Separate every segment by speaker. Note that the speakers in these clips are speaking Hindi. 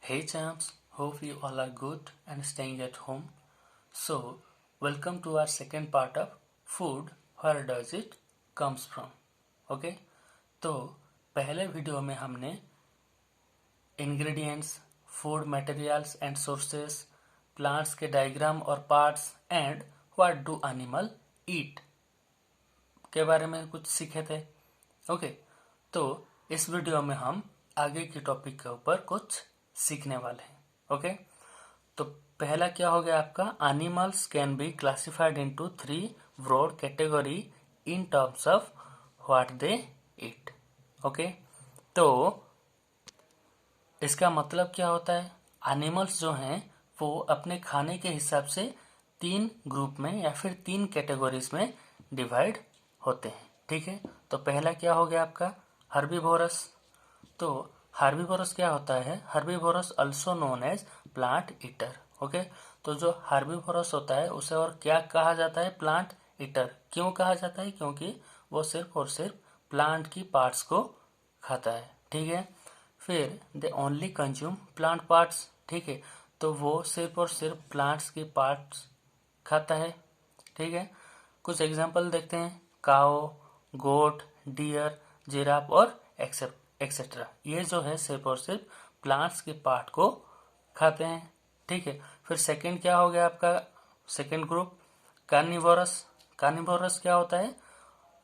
Speaker 1: Hey champs, hope you all are good and staying at home. So, welcome to our second part of food, where does it comes from? Okay? तो पहले वीडियो में हमने ingredients, food materials and sources, plants के डायग्राम और parts and what do animal eat के बारे में कुछ सीखे थे. ओके, तो इस वीडियो में हम आगे की टॉपिक के ऊपर कुछ सीखने वाले हैं. ओके, तो पहला क्या हो गया आपका, animals can be classified into 3 broad category in terms of what they eat. Okay, तो इसका मतलब क्या होता है, एनिमल्स जो हैं वो अपने खाने के हिसाब से 3 ग्रुप में या फिर 3 कैटेगरीज में डिवाइड होते हैं. ठीक है, तो पहला क्या हो गया आपका, हर्बीवोरस. तो हर्बीवोरस क्या होता है, herbivorous also known as plant eater. Okay, तो जो हर्बीवोरस होता है उसे और क्या कहा जाता है, प्लांट ईटर. क्यों कहा जाता है, क्योंकि वो सिर्फ और सिर्फ प्लांट की पार्ट्स को खाता है. ठीक है, फिर दे ओनली कंज्यूम प्लांट पार्ट्स. ठीक है, तो वो सिर्फ और सिर्फ प्लांट्स की पार्ट्स खाता है. ठीक है, कुछ एग्जांपल देखते हैं, काओ, गोट, डियर, जिराफ और एक्सेट्रा. ये जो है सिर्फ और सिर्फ प्लांट्स के पार्ट को खाते हैं. ठीक है, फिर सेकंड क्या हो गया आपका, सेकंड ग्रुप कार्निवोरस. कार्निवोरस क्या होता है,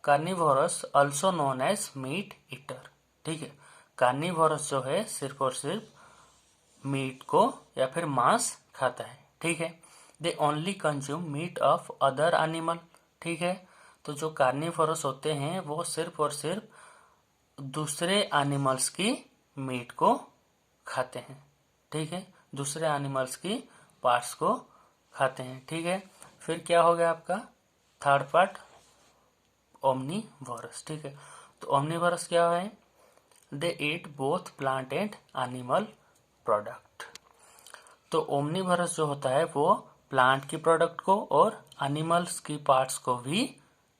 Speaker 1: carnivorous also known as meat eater. ठीक है, कार्निवोरस जो है सिर्फ और सिर्फ मीट को या फिर मांस खाता है. ठीक है, they only consume meat of other animal. ठीक है, तो जो कार्निवोरस होते हैं वो सिर्फ और सिर्फ दूसरे एनिमल्स की मीट को खाते हैं. ठीक है, दूसरे एनिमल्स की पार्ट्स को खाते हैं. ठीक है, फिर क्या हो गया आपका थर्ड पार्ट, ओमनीवोरस. ठीक है, तो ओमनीवोरस क्या है, they eat both plant and animal product. तो ओमनीवोरस जो होता है वो प्लांट की प्रोडक्ट को और एनिमल्स की पार्ट्स को भी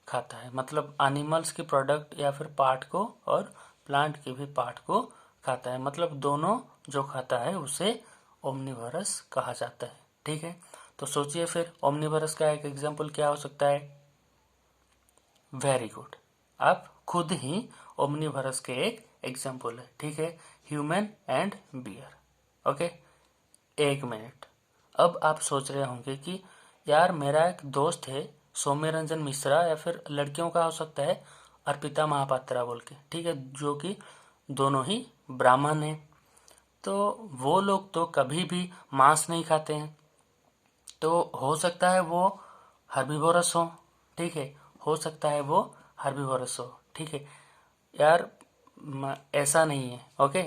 Speaker 1: खाता है. मतलब एनिमल्स की प्रोडक्ट या फिर पार्ट को और प्लांट के भी पार्ट को खाता है. मतलब दोनों जो खाता है उसे ओमनीवोरस कहा जाता है. ठीक है, तो सोचिए फिर ओमनीवोरस का एक एग्जांपल क्या हो सकता है. वेरी गुड, आप खुद ही ओमनीवोरस के एक एग्जांपल है. ठीक है, ह्यूमन एंड बियर. ओके, एक मिनट, अब आप सोच रहे होंगे कि यार मेरा एक दोस्त है सौम्य रंजन मिश्रा, या फिर लड़कियों का हो सकता है अर्पिता महापात्रा बोल के. ठीक है, जो कि दोनों ही ब्राह्मण हैं. तो वो लोग तो कभी भी मांस नहीं खाते हैं, तो हो सकता है वो हर्बीवोरस हो. ठीक है, हो सकता है वो हर्बीवोरस हो. ठीक है यार, ऐसा नहीं है. ओके,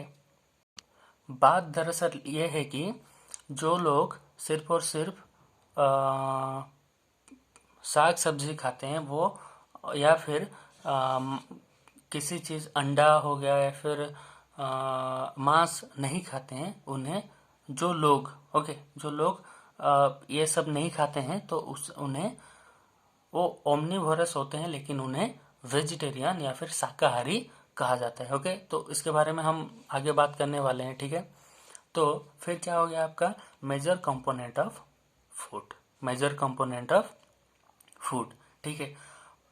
Speaker 1: बात दरअसल ये है कि जो लोग सिर्फ और सिर्फ साग सब्जी खाते हैं वो, या फिर किसी चीज़ अंडा हो गया या फिर मांस नहीं खाते हैं, उन्हें जो लोग जो लोग ये सब नहीं खाते हैं तो उन्हें वो ओमनीवोरस होते हैं, लेकिन उन्हें वेजिटेरियन या फिर शाकाहारी कहा जाता है. ओके, तो इसके बारे में हम आगे बात करने वाले हैं. ठीक है, तो फिर क्या हो गया आपका major component of food. Major component of food. ठीक है,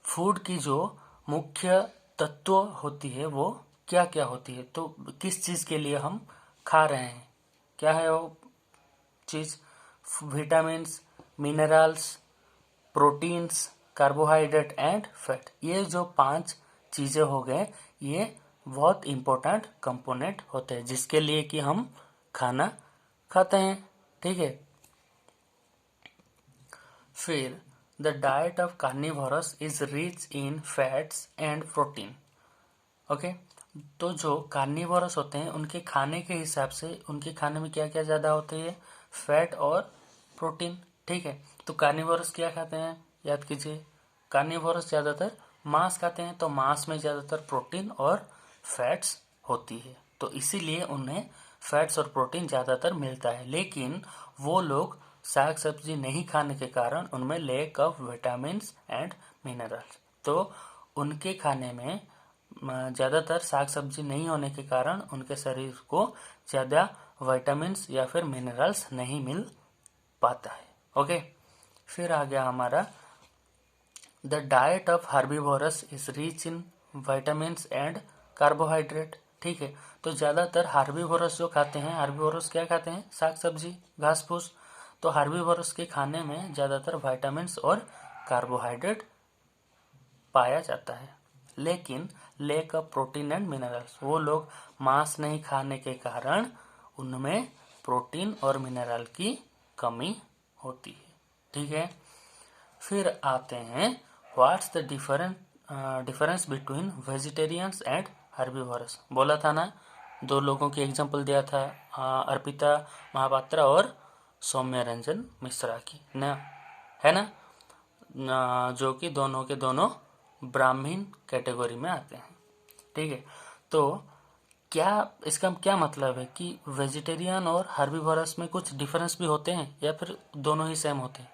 Speaker 1: फूड की जो मुख्य तत्व होती है वो क्या क्या होती है, तो किस चीज़ के लिए हम खा रहे हैं, क्या है वो चीज़, vitamins, minerals, proteins, carbohydrate and fat. ये जो 5 चीज़ें हो गए, ये बहुत इम्पोर्टेंट कंपोनेंट होते हैं जिसके लिए कि हम खाना खाते हैं. ठीक है, फिर the diet of carnivorous is rich in fats and protein. Okay, तो जो कार्निवोरस होते हैं उनके खाने के हिसाब से उनके खाने में क्या क्या ज़्यादा होती है, फैट और प्रोटीन. ठीक है, तो कार्निवोरस क्या खाते हैं, याद कीजिए, कार्निवोरस ज़्यादातर मांस खाते हैं, तो मांस में ज़्यादातर प्रोटीन और फैट्स होती है, तो इसीलिए उन्हें फैट्स और प्रोटीन ज़्यादातर मिलता है. लेकिन वो लोग साग सब्जी नहीं खाने के कारण उनमें lack of vitamins and minerals, तो उनके खाने में ज़्यादातर साग सब्जी नहीं होने के कारण उनके शरीर को ज़्यादा विटामिन्स या फिर मिनरल्स नहीं मिल पाता है। ओके, फिर आ गया हमारा the diet of herbivores is rich in vitamins and carbohydrate. ठीक है, तो ज़्यादातर हार्बीवोरस जो खाते हैं, हार्बीवोरस क्या खाते हैं, साग सब्जी घास फूस, तो हार्बीवोरस के खाने में ज़्यादातर विटामिन्स और कार्बोहाइड्रेट पाया जाता है। लेकिन lake of protein and minerals, वो लोग मांस नहीं खाने के कारण उनमें प्रोटीन और मिनरल की कमी होती है। ठीक है, फिर आते हैं what's the difference between vegetarians and herbivorous. बोला था ना, दो लोगों की एग्जांपल दिया था, अर्पिता महापात्रा और सौम्य रंजन मिश्रा की ना, है ना, जो कि दोनों के दोनों ब्राह्मण कैटेगरी में आते हैं। ठीक है, तो क्या इसका क्या मतलब है कि वेजिटेरियन और हर्बीवोरस में कुछ डिफरेंस भी होते हैं या फिर दोनों ही सेम होते हैं।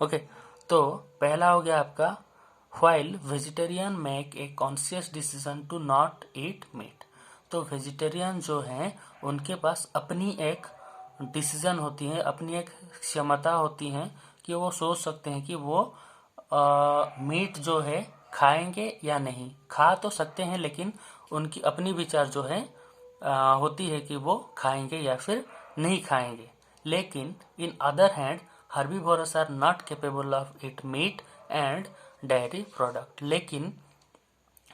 Speaker 1: ओके, तो पहला हो गया आपका while vegetarian make a conscious decision to not eat meat. तो वेजिटेरियन जो हैं उनके पास अपनी एक डिसीजन होती है, अपनी एक क्षमता होती है कि वो सोच सकते हैं कि वो मीट जो है खाएंगे या नहीं। खा तो सकते हैं लेकिन उनकी अपनी विचार जो है होती है कि वो खाएंगे या फिर नहीं खाएंगे। लेकिन in other hand herbivorous are not capable of eat meat and dairy product. लेकिन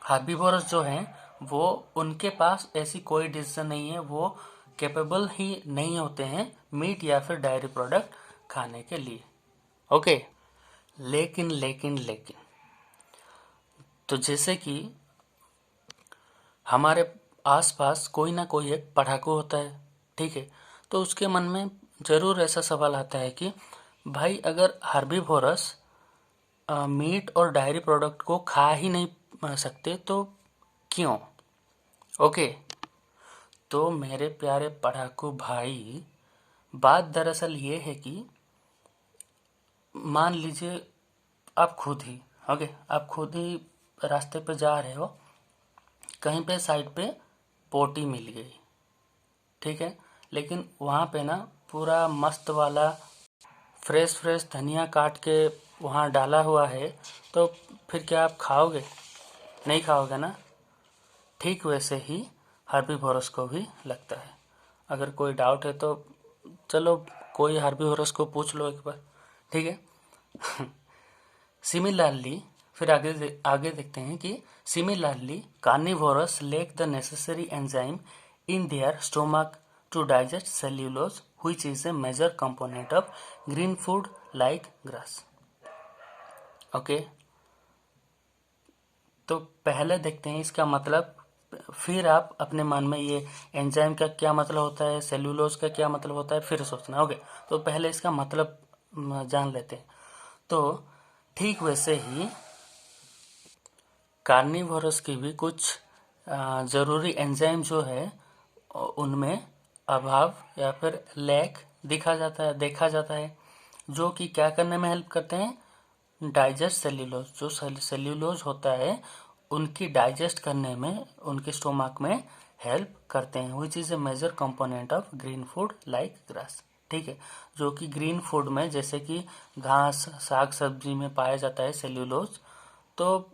Speaker 1: हर्बीवोरस जो हैं वो, उनके पास ऐसी कोई डिसीजन नहीं है, वो कैपेबल ही नहीं होते हैं मीट या फिर डेयरी प्रोडक्ट खाने के लिए। ओके, लेकिन लेकिन लेकिन तो जैसे कि हमारे आसपास कोई ना कोई एक पढ़ाकू होता है। ठीक है, तो उसके मन में ज़रूर ऐसा सवाल आता है कि भाई अगर हर्बीवोरस मीट और डायरी प्रोडक्ट को खा ही नहीं सकते तो क्यों। ओके, तो मेरे प्यारे पढ़ाकू भाई, बात दरअसल ये है कि मान लीजिए आप खुद ही, ओके, आप खुद ही रास्ते पे जा रहे हो, कहीं पे साइड पे पोटी मिल गई। ठीक है, लेकिन वहाँ पे ना पूरा मस्त वाला फ्रेश फ्रेश धनिया काट के वहाँ डाला हुआ है, तो फिर क्या आप खाओगे? नहीं खाओगे ना। ठीक वैसे ही हर्बीवोरस को भी लगता है। अगर कोई डाउट है तो चलो कोई हर्बीवोरस को पूछ लो एक बार। ठीक है। सिमिलरली, फिर आगे देखते हैं कि similarly carnivorous lack the necessary enzyme in their stomach to digest cellulose which is a major component of green food like grass. Okay, तो पहले देखते हैं इसका मतलब, फिर आप अपने मन में ये एंजाइम का क्या मतलब होता है, सेल्यूलोज का क्या मतलब होता है, फिर सोचना। ओके, तो पहले इसका मतलब जान लेते हैं। तो ठीक वैसे ही कार्निवोरस की भी कुछ ज़रूरी एंजाइम जो है उनमें अभाव या फिर लैक देखा जाता है, जो कि क्या करने में हेल्प करते हैं, डाइजेस्ट सेल्यूलोज, जो सेल्यूलोज होता है उनकी डाइजेस्ट करने में, उनके स्टोमक में हेल्प करते हैं, which is a major component of green food like grass. ठीक है, जो कि ग्रीन फूड में जैसे कि घास साग सब्जी में पाया जाता है सेल्यूलोज, तो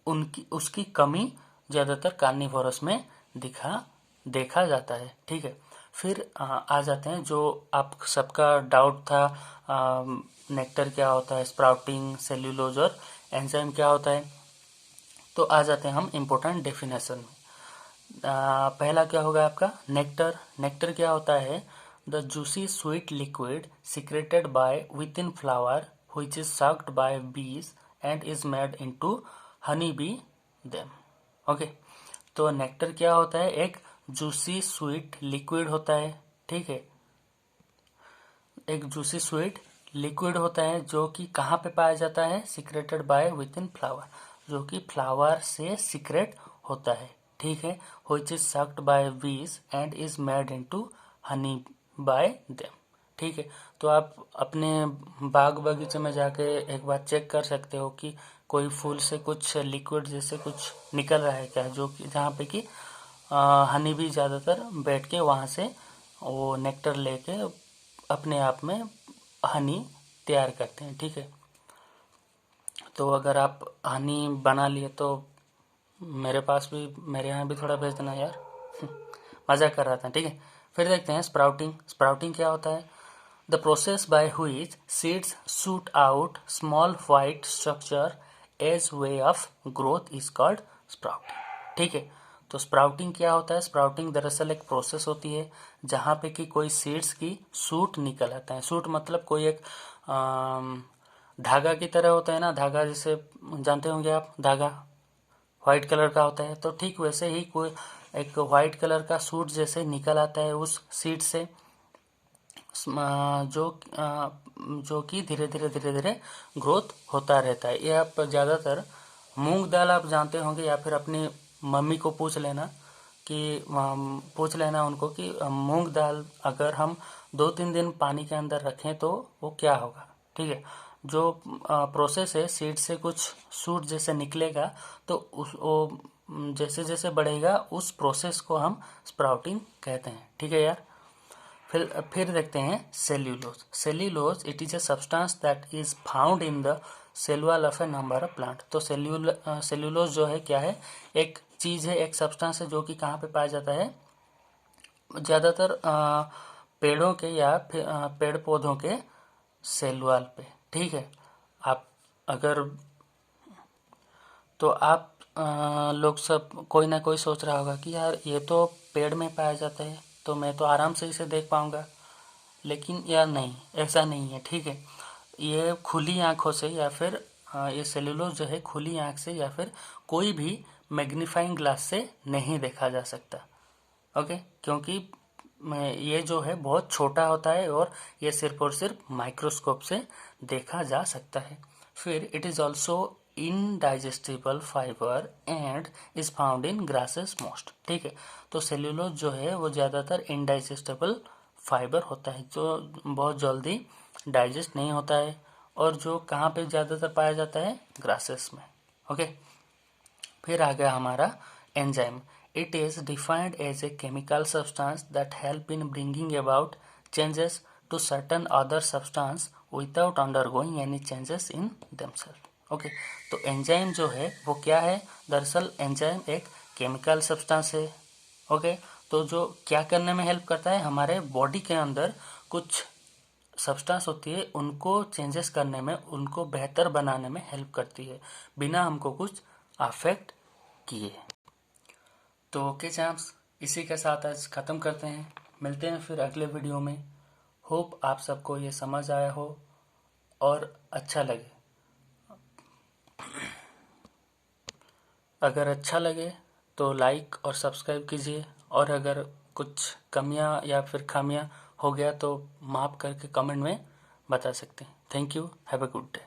Speaker 1: उनकी उसकी कमी ज़्यादातर कार्निवोरस में देखा जाता है। ठीक है, फिर आ जाते हैं जो आप सबका डाउट था, नेक्टर क्या होता है, स्प्राउटिंग, सेल्यूलोज और एंजाइम क्या होता है। तो आ जाते हैं हम इम्पोर्टेंट डेफिनेशन में। पहला क्या होगा आपका, नेक्टर। नेक्टर क्या होता है, the juicy sweet liquid secreted by within flower which is sucked by bees and is made into honey bee them. Okay, तो नेक्टर क्या होता है, एक जूसी स्वीट लिक्विड होता है। ठीक है, एक जूसी स्वीट लिक्विड होता है जो कि कहाँ पे पाया जाता है, secreted by within flower, जो कि फ्लावर से सीक्रेट होता है। ठीक है, which is sucked by bees and is made into Honey bye them. ठीक है, तो आप अपने बाग बगीचे में जाके एक बार चेक कर सकते हो कि कोई फूल से कुछ लिक्विड जैसे कुछ निकल रहा है क्या, जो कि जहाँ पे कि हनी भी ज़्यादातर बैठ के वहाँ से वो नेक्टर लेके अपने आप में हनी तैयार करते हैं। ठीक है, तो अगर आप हनी बना लिए तो मेरे यहाँ भी थोड़ा भेज देना यार। मजाक कर रहा था। ठीक है, फिर देखते हैं स्प्राउटिंग। स्प्राउटिंग क्या होता है? The process by which seeds shoot out small white structure as way of growth is called sprouting. ठीक है, तो स्प्राउटिंग क्या होता है? स्प्राउटिंग दरअसल एक प्रोसेस होती है जहाँ पे कि कोई सीड्स की शूट निकल आता है। शूट मतलब कोई एक धागा की तरह होता है ना, धागा जिसे जानते होंगे आप, धागा व्हाइट कलर का होता है। तो ठीक वैसे ही कोई एक व्हाइट कलर का सूट जैसे निकल आता है उस सीड से, जो कि धीरे धीरे ग्रोथ होता रहता है। ये आप ज़्यादातर मूंग दाल आप जानते होंगे, या फिर अपनी मम्मी को पूछ लेना उनको कि मूंग दाल अगर हम 2-3 दिन पानी के अंदर रखें तो वो क्या होगा। ठीक है, जो प्रोसेस है, सीड से कुछ सूट जैसे निकलेगा तो वो जैसे जैसे बढ़ेगा उस प्रोसेस को हम स्प्राउटिंग कहते हैं। ठीक है यार, फिर देखते हैं cellulose. Cellulose it is a substance that is found in the cell wall of a number of plant. तो सेल्यूलोज जो है क्या है? एक चीज है, एक सब्सटेंस है जो कि कहाँ पे पाया जाता है? ज़्यादातर पेड़ों के या पेड़ पौधों के सेल वॉल पे। ठीक है, आप अगर तो आप लोग सब कोई ना कोई सोच रहा होगा कि यार ये तो पेड़ में पाया जाता है तो मैं तो आराम से इसे देख पाऊंगा, लेकिन यार नहीं, ऐसा नहीं है। ठीक है, ये खुली आंखों से या फिर ये सेलुलोज जो है खुली आंख से या फिर कोई भी मैग्नीफाइंग ग्लास से नहीं देखा जा सकता। ओके, क्योंकि ये जो है बहुत छोटा होता है और ये सिर्फ और सिर्फ माइक्रोस्कोप से देखा जा सकता है। फिर it is also indigestible fibre and is found in grasses most. ठीक है, तो सेल्यूलोज जो है वो ज़्यादातर इनडाइजेस्टेबल फाइबर होता है जो बहुत जल्दी डाइजेस्ट नहीं होता है, और जो कहाँ पे ज़्यादातर पाया जाता है? ग्रासेस में। ओके, फिर आ गया हमारा enzyme. It is defined as a chemical substance that help in bringing about changes to certain other substance without undergoing any changes in themself. Okay, तो एंजाइम जो है वो क्या है? दरअसल एंजाइम एक केमिकल सब्सटेंस है। ओके, तो जो क्या करने में हेल्प करता है? हमारे बॉडी के अंदर कुछ सब्सटेंस होती है, उनको चेंजेस करने में, उनको बेहतर बनाने में हेल्प करती है बिना हमको कुछ अफेक्ट किए। तो ओके चैम्प्स, इसी के साथ आज ख़त्म करते हैं। मिलते हैं फिर अगले वीडियो में। होप आप सबको ये समझ आया हो और अच्छा लगे। अगर अच्छा लगे तो लाइक और सब्सक्राइब कीजिए, और अगर कुछ कमियां या फिर खामियां हो गया तो माफ़ करके कमेंट में बता सकते हैं। Thank you, have a good day.